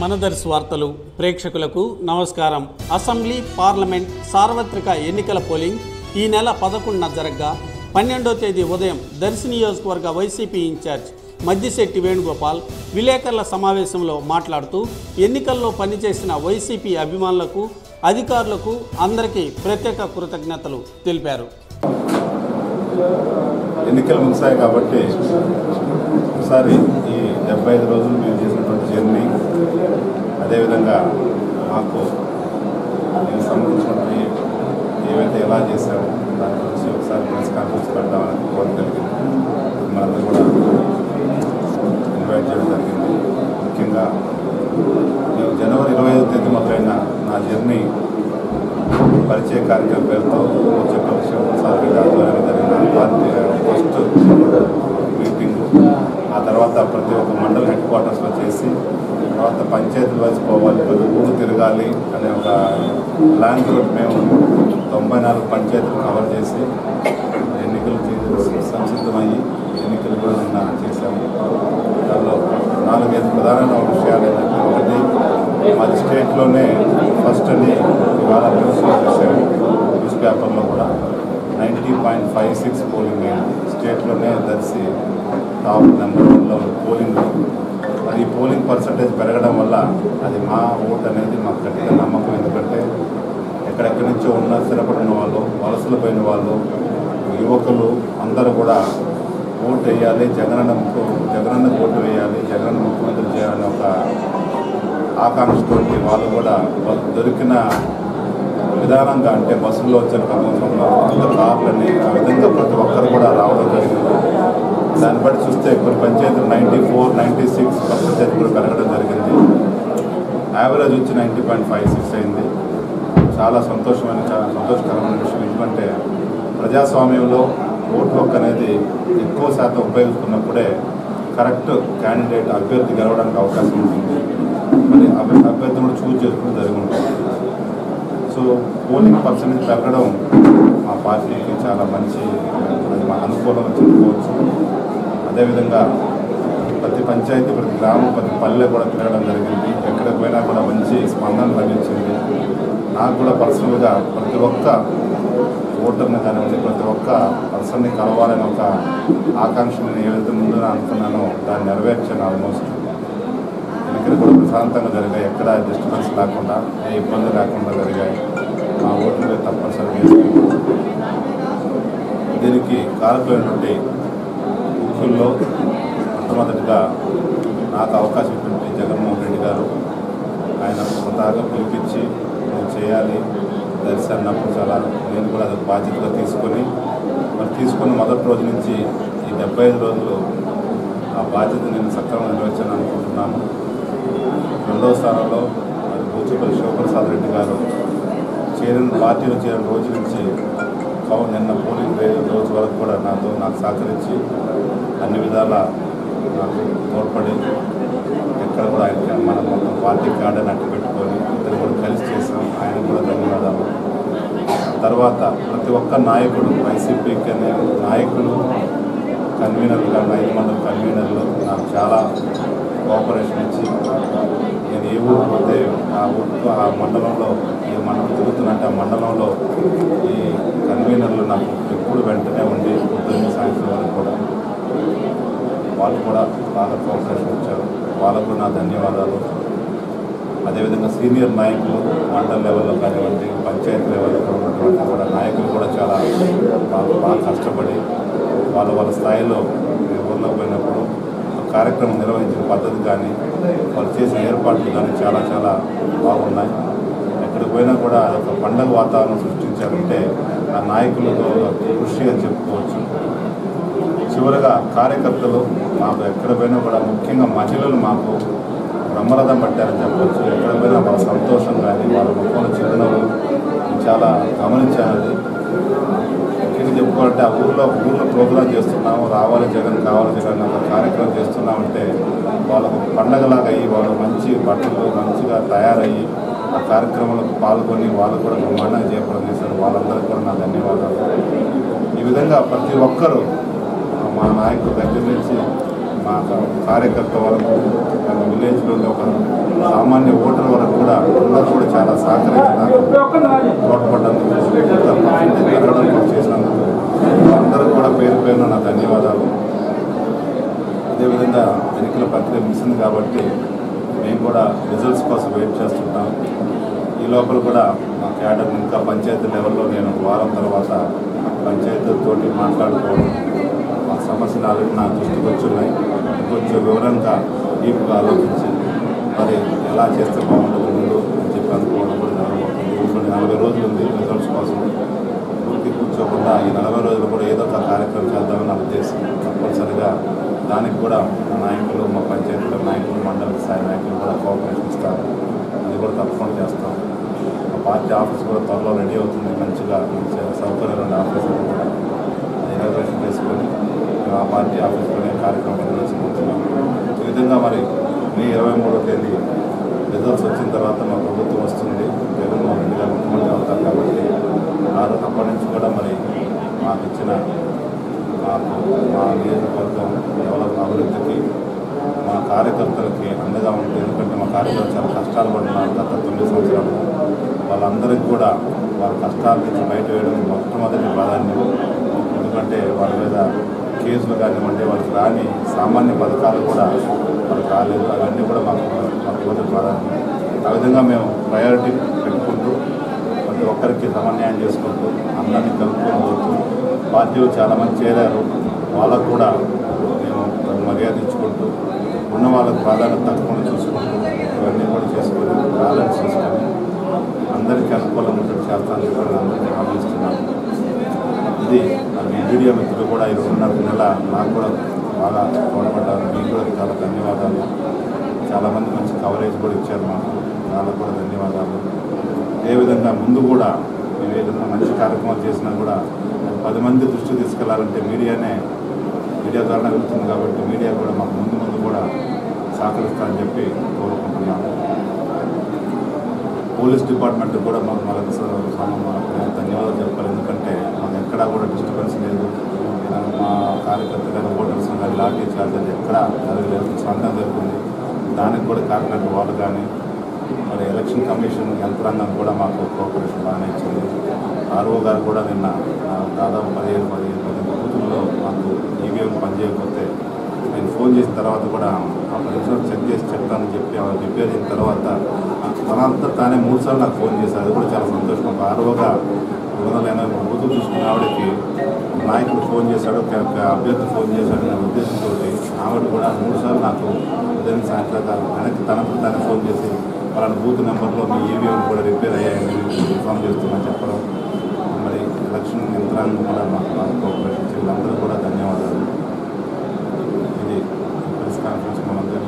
మనదర్శి వార్తలు ప్రేక్షకులకు నమస్కారం. అసెంబ్లీ, పార్లమెంట్ సార్వత్రిక ఎన్నికల పోలింగ్ ఈ నెల 11న జరగగా 12వ తేదీ ఉదయం దర్శి నియోజకవర్గ వైసీపీ ఇన్ఛార్జ్ మద్దిశెట్టి వేణుగోపాల్ విలేకరుల సమావేశంలో మాట్లాడుతూ ఎన్నికల్లో పనిచేసిన వైసీపీ అభిమానులకు, అధికారులకు అందరికీ ప్రత్యేక కృతజ్ఞతలు తెలిపారు. ఎన్నికలు ముగిశాయి కాబట్టి ఒకసారి ఈ 75 రోజులు మేము చేసినటువంటి జర్నీ, అదేవిధంగా మాకు దీనికి సంబంధించినటువంటి ఏవైతే ఎలా చేశామో దాని గురించి ఒకసారి ప్రెస్ కాన్ఫరెన్స్ పెడదామని కోరిక కలిగింది. మనందరూ కూడా ఇన్వైట్ చేయడం జరిగింది. ముఖ్యంగా నేను జనవరి 25వ తేదీ మొదలైన నా జర్నీ పరిచయ కార్యక్రమం పేరుతో సార్ ఆధ్వర్యంలో జరిగిన పార్టీ ఫస్ట్ మీటింగు, ఆ తర్వాత ప్రతి ఒక్క మండల హెడ్ క్వార్టర్స్లో చేసి, తర్వాత పంచాయతీ వైజ్ పోవాలి, ప్రతి ఊరు తిరగాలి అనే ఒక ప్లాన్ తోటి మేము 94 పంచాయతీలు కవర్ చేసి ఎన్నికలు సంసిద్ధమయ్యి ఎన్నికలు కూడా నిన్న చేశాము. దానిలో 4-5 ప్రధానమైన విషయాలు ఏంటంటే, ఒకటి మాది స్టేట్లోనే ఫస్ట్ అని ఇవాళ న్యూస్ పేపర్లో కూడా 90.56 పోలింగ్ అయింది. స్టేట్లోనే దర్శి టాప్ నెంబర్ 1లో పోలింగ్. అది పోలింగ్ పర్సంటేజ్ పెరగడం వల్ల అది మా ఓటు అనేది మాకు గట్టిగా నమ్మకం. ఎందుకంటే ఎక్కడెక్కడి నుంచో ఉన్న స్థిరపడిన వాళ్ళు, వలసలు పోయిన వాళ్ళు, యువకులు అందరూ కూడా ఓటు వేయాలి, జగనన్న ఓటు వేయాలి, జగనన్న ముఖ్యమంత్రి చేయాలని ఒక ఆకాంక్షతో వాళ్ళు కూడా దొరికిన విధానంగా, అంటే బస్సుల్లో వచ్చిన క్రమంలో అంత కార్లని ఆ విధంగా ప్రతి ఒక్కరు కూడా రావడం జరిగింది. దాన్ని బట్టి చూస్తే కొన్ని పంచాయతీలు 94-96% కూడా పెరగడం జరిగింది. యావరేజ్ వచ్చి 90.56 అయింది. చాలా సంతోషకరమైన విషయం. ఎందుకంటే ప్రజాస్వామ్యంలో ఓటు హక్కు అనేది ఎక్కువ శాతం ఉపయోగించుకున్నప్పుడే కరెక్ట్ క్యాండిడేట్ అభ్యర్థి గెలవడానికి అవకాశం ఉంటుంది. మరి అభ్యర్థి కూడా చూజ్ చేసుకుని జరిగి ఉంటుంది. సో పోలింగ్ పర్సెంటేజ్ పెరగడం మా పార్టీకి చాలా మంచి అనుకూలంగా చెప్పుకోవచ్చు. అదేవిధంగా ప్రతి పంచాయతీ, ప్రతి గ్రామం, ప్రతి పల్లె కూడా తిరగడం జరిగింది. ఎక్కడికి పోయినా కూడా మంచి స్పందన లభించింది. నాకు కూడా పర్సనల్గా ప్రతి ఒక్క ఓటర్ని కానివ్వండి, ప్రతి ఒక్క పర్సన్ని కలవాలని ఒక ఆకాంక్ష నేను ఏదైతే ముందు అనుకున్నానో దాన్ని నెరవేర్చాను. ఆల్మోస్ట్ ఎన్నికలు కూడా ప్రశాంతంగా జరిగాయి. ఎక్కడ డిస్టర్బెన్స్ లేకుండా, ఏ ఇబ్బంది లేకుండా జరిగాయి. మా ఓట్లు తప్పనిసరిగా వేసుకుంటాం. దీనికి కారకులైనటువంటి ముఖ్యుల్లో మొట్టమొదటిగా నాకు అవకాశం ఇచ్చినటువంటి జగన్మోహన్ రెడ్డి గారు, ఆయన స్వతహాగా పిలిపించి నువ్వు చేయాలి దర్శి అన్నప్పుడు చాలా నేను కూడా అది బాధ్యతగా తీసుకొని మొదటి రోజు నుంచి ఈ 75 రోజులు ఆ బాధ్యత నేను సక్రమంగా నెరవేర్చాను అనుకుంటున్నాను. రెండవ స్థానంలో బూచేపల్లి శివప్రసాద్ రెడ్డి గారు పార్టీలో చేరిన రోజు నుంచి నిన్న పోలింగ్ రోజు వరకు కూడా నాకు సహకరించి అన్ని విధాలా నాకు తోడ్పడి ఎక్కడ కూడా ఆయన మన మొత్తం పార్టీ కార్డుని అట్టు పెట్టుకొని ఇద్దరు కూడా కలిసి చేసాం. ఆయన కూడా ధన్యవాదాలు. తర్వాత ప్రతి ఒక్క నాయకుడు, వైసీపీకి నాయకులు, కన్వీనర్లుగా 5 మంది కన్వీనర్లు నాకు చాలా కోఆపరేషన్ ఇచ్చి, నేను ఏ ఊరు పోతే ఆ మండలంలో ఏ మండలం తిరుగుతున్నట్టు ఆ మండలంలో ఈ కన్వీనర్లు నాకు ఎప్పుడు వెంటనే ఉండి పొద్దున్న సాయంత్రం వరకు కూడా వాళ్ళు కూడా బాగా కోఆపరేషన్ ఇచ్చారు. వాళ్ళకు కూడా నా ధన్యవాదాలు. అదేవిధంగా సీనియర్ నాయకులు మండల లెవెల్లో కానివ్వండి, పంచాయతీ లెవెల్లో ఉన్నటువంటి కూడా నాయకులు కూడా చాలా బాగా కష్టపడి వాళ్ళ స్థాయిలో ఊళ్ళో పోయినప్పుడు కార్యక్రమం నిర్వహించిన పద్ధతి కానీ, వాళ్ళు చేసిన ఏర్పాట్లు కానీ చాలా బాగున్నాయి. ఎక్కడికి పోయినా కూడా ఒక పండగ వాతావరణం సృష్టించారంటే ఆ నాయకులతో కృషి అని చెప్పుకోవచ్చు. చివరగా కార్యకర్తలు మాకు ఎక్కడ పోయినా కూడా, ముఖ్యంగా మహిళలు మాకు బ్రహ్మరథం పట్టారని చెప్పవచ్చు. ఎక్కడ పోయినా వాళ్ళ సంతోషం కానీ, వాళ్ళ ముఖంలో చిరునవ్వు చాలా గమనించాలి. ముఖ్యంగా చెప్పుకోవాలంటే ఆ ఊళ్ళో ప్రోగ్రాం చేస్తున్నాము, రావాలి జగన్, కావాలి జగన్ ఒక కార్యక్రమం చేస్తున్నామంటే వాళ్ళకు పండగలాగా అయ్యి, వాళ్ళు మంచి బట్టలు మంచిగా తయారయ్యి ఆ కార్యక్రమంలో పాల్గొని వాళ్ళు కూడా బ్రహ్మాండంగా చేపడం చేశారు. వాళ్ళందరికీ కూడా నా ధన్యవాదాలు. ఈ విధంగా ప్రతి ఒక్కరూ మా నాయకుల దగ్గర నుంచి మా కార్యకర్త వరకు విలేజ్లో ఉండే ఒక సామాన్య ఓటర్ వరకు కూడా అందరూ కూడా చాలా సహకరించినారు, తోడ్పడ్డందుకు పెరగడం చేసినందుకు అందరూ కూడా పేరు పేరున నా ధన్యవాదాలు. అదేవిధంగా ఎన్నికల ప్రక్రియ ముగిసింది కాబట్టి మేము కూడా రిజల్ట్స్ కోసం వెయిట్ చేస్తుంటాం. ఈ లోపల కూడా మా క్యాడర్ ఇంకా పంచాయతీ లెవెల్లో నేను వారం తర్వాత పంచాయతీలతోటి మాట్లాడుకోవడం, మా సమస్యలు ఆల్రెడీ నా దృష్టికి వచ్చున్నాయి. కొంచెం వివరంగా డీప్గా ఆలోచించి మరి ఎలా చేస్తే బాగుంటుంది ముందు అని చెప్పి అనుకోవడం కూడా జరగబోతుంది. ఇప్పుడు 40 రోజులు ఉంది రిజల్ట్స్ కోసం. పూర్తి కూర్చోకుండా ఈ 40 రోజులు కూడా ఏదో ఒక కార్యక్రమం చేద్దామని నా ఉద్దేశం. తప్పనిసరిగా దానికి కూడా నాయకులు, మా పంచాయతీల నాయకులు, మండల స్థాయి నాయకులు కూడా కోఆపరేషన్ ఇస్తారు. అది కూడా తప్పకుండా చేస్తాం. మా పార్టీ ఆఫీస్ కూడా త్వరలో రెడీ అవుతుంది. మంచిగా సౌకర్యాలు ఆఫీస్ కూడా ఇనాగ్రేషన్ చేసుకొని ఆ పార్టీ ఆఫీస్లోనే కార్యక్రమం నిర్వహించుకుంటున్నాం. ఈ విధంగా మరి మే 23వ తేదీ రిజల్ట్స్ వచ్చిన తర్వాత మా ప్రభుత్వం వస్తుంది. జగన్మోహన్ రెడ్డి గారు ముఖ్యమంత్రి అవుతారు కాబట్టి అప్పటి నుంచి కూడా మరి మాకు ఇచ్చిన మా నియోజకవర్గం డెవలప్ అభివృద్ధికి మా కార్యకర్తలకి అండగా ఉంటుంది. ఎందుకంటే మా కార్యకర్తలు చాలా కష్టాలు పడుతున్నారు గత 9 సంవత్సరాలు. వాళ్ళందరికీ కూడా వాళ్ళ కష్టాల నుంచి బయట వేయడం మొట్టమొదటి ప్రాధాన్యం. ఎందుకంటే వాళ్ళ మీద కేసులు కానివ్వండి, వాళ్ళకి రాని సామాన్య పథకాలు కూడా వాళ్ళకి రాలేదు. అవన్నీ కూడా మాకు మొదటి ప్రాధాన్యం. ఆ విధంగా మేము ప్రయారిటీ పెట్టుకుంటూ ప్రతి ఒక్కరికి సమన్వయం చేసుకుంటూ అందరినీ కలుపుకొని పోతూ పార్టీలు చాలామంది చేరారు. వాళ్ళకు కూడా మేము మర్యాద ఇచ్చుకుంటూ ఉన్న వాళ్ళకు ప్రాధాన్యత తప్పకుండా చూసుకుంటూ ఇవన్నీ కూడా చేసుకొని బ్యాలెన్స్ చేసుకొని అందరికీ అనుకూలంగా ఉంటుంది చేస్తానని చెప్పి అందరికీ హామీ ఇస్తున్నాను. ఇది మీ మీడియా మిత్రులు కూడా ఈ 2.5 నెల నాకు కూడా బాగా తోడ్పడ్డారు. మీకు కూడా చాలా ధన్యవాదాలు. చాలామంది మంచి కవరేజ్ కూడా ఇచ్చారు మాకు, వాళ్ళకు కూడా ధన్యవాదాలు. అదేవిధంగా ముందు కూడా మేము ఏదైనా మంచి కార్యక్రమాలు చేసినా కూడా 10 మంది దృష్టి తీసుకెళ్లాలంటే మీడియా ద్వారా వెళ్తుంది కాబట్టి మీడియా కూడా మాకు ముందు కూడా సహకరిస్తారని చెప్పి కోరుకుంటున్నాము. పోలీస్ డిపార్ట్మెంట్ కూడా మాకు ధన్యవాదాలు చెప్పాలి. ఎందుకంటే మాకు ఎక్కడా కూడా డిస్టర్బెన్స్ లేదు. మా కార్యకర్త కానీ ఓటర్స్ కానీ లాఠీ చార్జ్ అది ఎక్కడా జరగలేదు, స్పందన జరుగుతుంది. దానికి కూడా కాకినాడ వాళ్ళు కానీ మరి ఎలక్షన్ కమిషన్ యంత్రాంగం కూడా మాకు కోఆపరేషన్ బాగానే ఇచ్చింది. ఆర్ఓ గారు కూడా నిన్న దాదాపు 15 బూతుల్లో మాకు ఈవీఎం పనిచేయకపోతే నేను ఫోన్ చేసిన తర్వాత కూడా ఆ 10 నిమిషాలు చెక్ చేసి చెప్తానని చెప్పి రిపేర్ అయిన తర్వాత తనంతా తానే 3 సార్లు నాకు ఫోన్ చేశారు. అది కూడా చాలా సంతోషం. ఒక ఆర్ఓగా 280 బూతులు చూసుకున్న ఆవిడకి నాయకుడు ఫోన్ చేశాడు, అభ్యర్థి ఫోన్ చేశాడు అనే ఉద్దేశంతో ఆవిడ కూడా 3 సార్లు నాకు ఉదయం సాయంత్రం వెనక్కి తనకు తానే ఫోన్ చేసి వాళ్ళ బూత్ నెంబర్లో మీ ఈవీఎం కూడా రిపేర్ అయ్యాయని ఇన్ఫామ్ చేస్తున్నాను చెప్పడం. మరి ఎలక్షన్ యంత్రాంగం కూడా మాకు కోఆపరేషన్ వీళ్ళందరూ కూడా ధన్యవాదాలు. ఇది ప్రెస్ కాన్ఫరెన్స్ మనందరూ